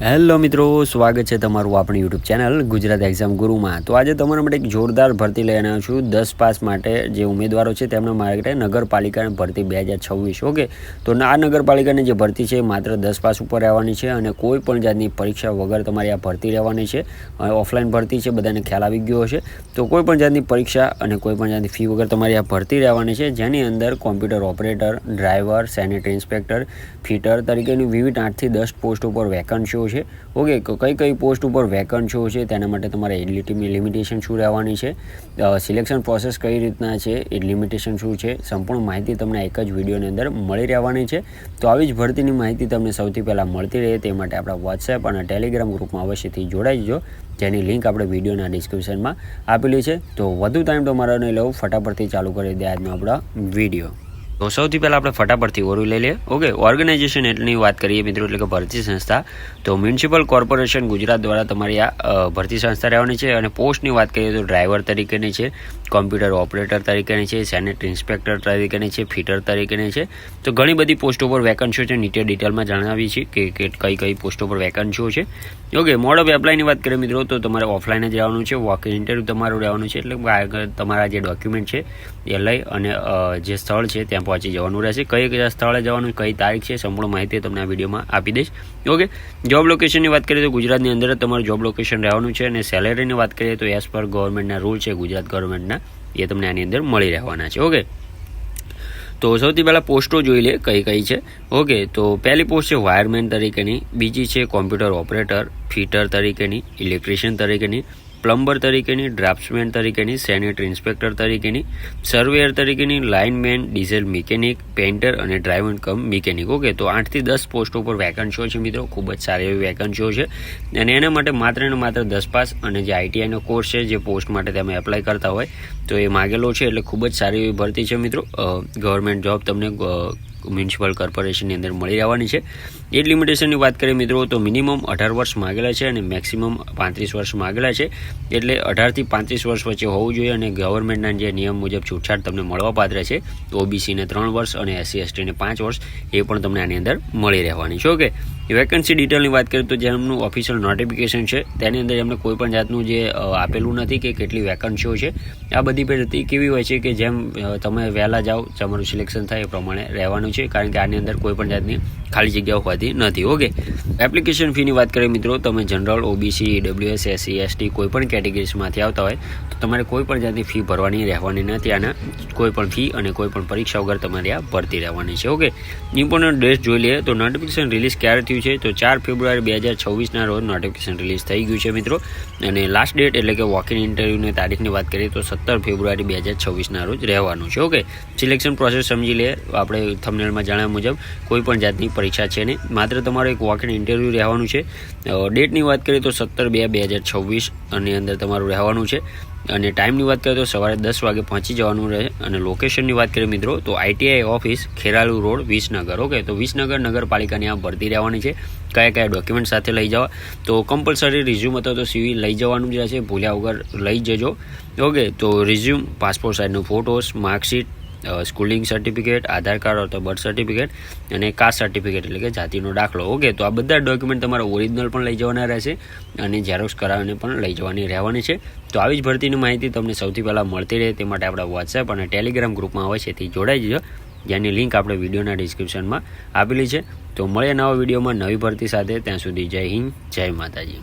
Hello મિત્રો, સ્વાગત છે તમારું આપણી યુટ્યુબ ચેનલ ગુજરાત એક્ઝામ ગુરુમાં। તો આજે તમારા માટે એક જોરદાર ભરતી લઈને આવ્યો છું। 10 પાસ માટે જે ઉમેદવારો છે તેમના માટે નગરપાલિકાની ભરતી 2026। ઓકે, તો આ નગરપાલિકાની જે ભરતી છે માત્ર 10 પાસ ઉપર રહેવાની છે અને કોઈ પણ જાતની પરીક્ષા વગર તમારી આ ભરતી રહેવાની છે। ઓફલાઈન ભરતી છે, બધાને ખ્યાલ આવી ગયો હશે। તો કોઈ પણ જાતની પરીક્ષા અને કોઈ પણ જાતની ફી વગર તમારી આ ભરતી રહેવાની છે, જેની અંદર computer operator, driver, sanitary inspector, fitter તરીકેની વિવિધ 8 થી 10 પોસ્ટ ઉપર વેકન્સીઓ છે। ઓકે, કઈ પોસ્ટ ઉપર વેકન્સીઓ છે તેના માટે તમારે એલિજિબિલિટી લિમિટેશન શું રહેવાની છે, સિલેક્શન પ્રોસેસ કઈ રીતના છે, એ લિમિટેશન શું છે, સંપૂર્ણ માહિતી તમને એક જ વિડીયોની અંદર મળી રહેવાની છે। તો આવી જ ભરતીની માહિતી તમને સૌથી પહેલાં મળતી રહે તે માટે આપણા વોટ્સએપ અને ટેલિગ્રામ ગ્રુપમાં અવશ્યથી જોડાઈ જજો, જેની લિંક આપણે વિડીયોના ડિસ્ક્રિપ્શનમાં આપેલી છે। તો વધુ ટાઈમ તો મારો નહીં લઉં, ફટાફટથી ચાલુ કરી દે આજનો આપણો વિડીયો। તો સૌથી પહેલાં આપણે ફટાફટથી ઓરું લઈ લઈએ। ઓકે, ઓર્ગેનાઇઝેશન એટલી વાત કરીએ મિત્રો, એટલે કે ભરતી સંસ્થા। તો મ્યુનિસિપલ કોર્પોરેશન ગુજરાત દ્વારા તમારી આ ભરતી સંસ્થા રહેવાની છે। અને પોસ્ટની વાત કરીએ તો ડ્રાઈવર તરીકેની છે, કોમ્પ્યુટર ઓપરેટર તરીકેની છે, સેનેટરી ઇન્સ્પેક્ટર તરીકેની છે, ફિટર તરીકેની છે। તો ઘણી બધી પોસ્ટો પર વેકન્સીઓ છે, નીચે ડિટેલમાં જણાવી છે કે કઈ પોસ્ટો પર વેકન્સીઓ છે। ઓકે, મોડ ઓફ એપ્લાયની વાત કરીએ મિત્રો તો તમારે ઓફલાઈન જ રહેવાનું છે, વોક ઇન ઇન્ટરવ્યૂ તમારું રહેવાનું છે। એટલે તમારા જે ડોક્યુમેન્ટ છે એ લઈ અને જે સ્થળ છે ત્યાં પહોંચી જવાનું રહેશે। કઈ સ્થળે જવાનું, કઈ તારીખ છે, સંપૂર્ણ માહિતી તમને આ વિડીયોમાં આપી દઈશ। ઓકે, જોબ લોકેશનની વાત કરીએ તો ગુજરાતની અંદર જ તમારું જોબ લોકેશન રહેવાનું છે। અને સેલેરીની વાત કરીએ તો એઝ પર ગવર્મેન્ટના રૂલ છે ગુજરાત ગવર્મેન્ટના, એ તમને આની અંદર મળી રહેવાના છે। ઓકે, તો સૌથી પહેલાં પોસ્ટો જોઈ લે કઈ છે। ઓકે, તો પહેલી પોસ્ટ છે વાયરમેન તરીકેની, બીજી છે કોમ્પ્યુટર ઓપરેટર, ફિટર તરીકેની, ઇલેક્ટ્રિશિયન તરીકેની, પ્લમ્બર તરીકેની, ડ્રાફ્ટ્સમેન તરીકેની, સેનેટરી ઇન્સ્પેક્ટર તરીકેની, સર્વેયર તરીકેની, લાઇનમેન, ડીઝલ મિકેનિક, પેઇન્ટર અને ડ્રાઈવર કમ મિકેનિક। ઓકે, તો 8 થી 10 પોસ્ટો પર વેકન્સીઓ છે મિત્રો, ખૂબ જ સારી એવી વેકન્સીઓ છે। અને એના માટે માત્ર ને માત્ર 10 પાસ અને જે આઈટીઆઈનો કોર્સ છે, જે પોસ્ટ માટે તમે એપ્લાય કરતા હોય તો એ માગેલો છે। એટલે ખૂબ જ સારી એવી ભરતી છે મિત્રો। ગવર્મેન્ટ જોબ તમને મ્યુનિસિપલ કોર્પોરેશનની અંદર મળી રહેવાની છે। એજ લિમિટેશનની વાત કરીએ મિત્રો તો મિનિમમ 18 વર્ષ માગેલા છે અને મેક્સિમમ 35 વર્ષ માગેલા છે। એટલે 18 થી 35 વર્ષ વચ્ચે હોવું જોઈએ। અને ગવર્મેન્ટના જે નિયમ મુજબ છૂટછાટ તમને મળવાપાત્ર છે, ઓબીસીને 3 વર્ષ અને એસસી એસટીને 5 વર્ષ એ પણ તમને આની અંદર મળી રહેવાની છે। ઓકે, વેકન્સી ડિટેલની વાત કરીએ તો જેમનું ઓફિશિયલ નોટિફિકેશન છે તેની અંદર એમને કોઈ પણ જાતનું જે આપેલું નથી કે કેટલી વેકન્સીઓ છે। આ બધી ભરતી કેવી હોય છે કે જેમ તમે વહેલા જાઓ, તમારું સિલેક્શન થાય એ પ્રમાણે રહેવાનું છે, કારણ કે આની અંદર કોઈ પણ જાતની ખાલી જગ્યાઓ હોતી નથી। ઓકે, એપ્લિકેશન ફીની વાત કરીએ મિત્રો, તમે general, OBC, EWS, SC ST કોઈ પણ કેટેગરીઝમાંથી આવતા હોય તો તમારે કોઈ પણ જાતની ફી ભરવાની રહેવાની નથી। આના કોઈ પણ ફી અને કોઈ પણ પરીક્ષા વગર તમારી આ ભરતી રહેવાની છે। ઓકે, ઇમ્પોર્ટન્ટ ડેટ જોઈ લઈએ તો નોટિફિકેશન રિલીઝ ક્યારે થયું છે તો 4 ફેબ્રુઆરી 2026ના રોજ નોટિફિકેશન રિલીઝ થઈ ગયું છે મિત્રો। અને લાસ્ટ ડેટ એટલે કે વોક ઇન ઇન્ટરવ્યૂની તારીખની વાત કરીએ તો 17 ફેબ્રુઆરી 2026ના રોજ રહેવાનું છે। ઓકે, સિલેક્શન પ્રોસેસ સમજી લઈએ। આપણે થંબનેલમાં જણાવ્યા મુજબ કોઈ પણ જાતની પરીક્ષા છે નહીં, માત્ર તમારું એક વોક ઇન ઇન્ટરવ્યૂ રહેવાનું છે। ડેટની વાત કરીએ તો 17/2/2026 અને અંદર તમારું રહેવાનું છે। અને ટાઈમની વાત કરીએ તો સવારે 10 વાગે પહોંચી જવાનું રહે। અને લોકેશનની વાત કરીએ મિત્રો તો ITI office Kheralu road, Visnagar. Okay, તો વિસનગર નગરપાલિકાની આ ભરતી રહેવાની છે। કયા ડોક્યુમેન્ટ સાથે લઈ જવા તો કમ્પલસરી રિઝ્યુમ અથવા તો સીવી લઈ જવાનું જ રહેશે, ભૂલ્યા વગર લઈ જજો। ઓકે, તો રિઝ્યુમ, પાસપોર્ટ સાઇઝનો photos, marksheet, schooling certificate, Aadhaar card અથવા બર્થ સર્ટિફિકેટ અને કાસ્ટ સર્ટિફિકેટ એટલે કે જાતિનો દાખલો। ઓકે, તો આ બધા ડોક્યુમેન્ટ તમારા ઓરિજિનલ પણ લઈ જવાના રહેશે અને ઝેરોક્સ કરાવીને પણ લઈ જવાની રહેવાની છે। તો આવી જ ભરતીની માહિતી તમને સૌથી પહેલાં મળતી રહે તે માટે આપણા વોટ્સએપ અને ટેલિગ્રામ ગ્રુપમાં અવશ્યથી જોડાઈ જજો, જેની લિંક આપણે વિડીયોના ડિસ્ક્રિપ્શનમાં આપેલી છે। તો મળીએ નવા વિડીયોમાં નવી ભરતી સાથે, ત્યાં સુધી જય હિન્દ, જય માતાજી।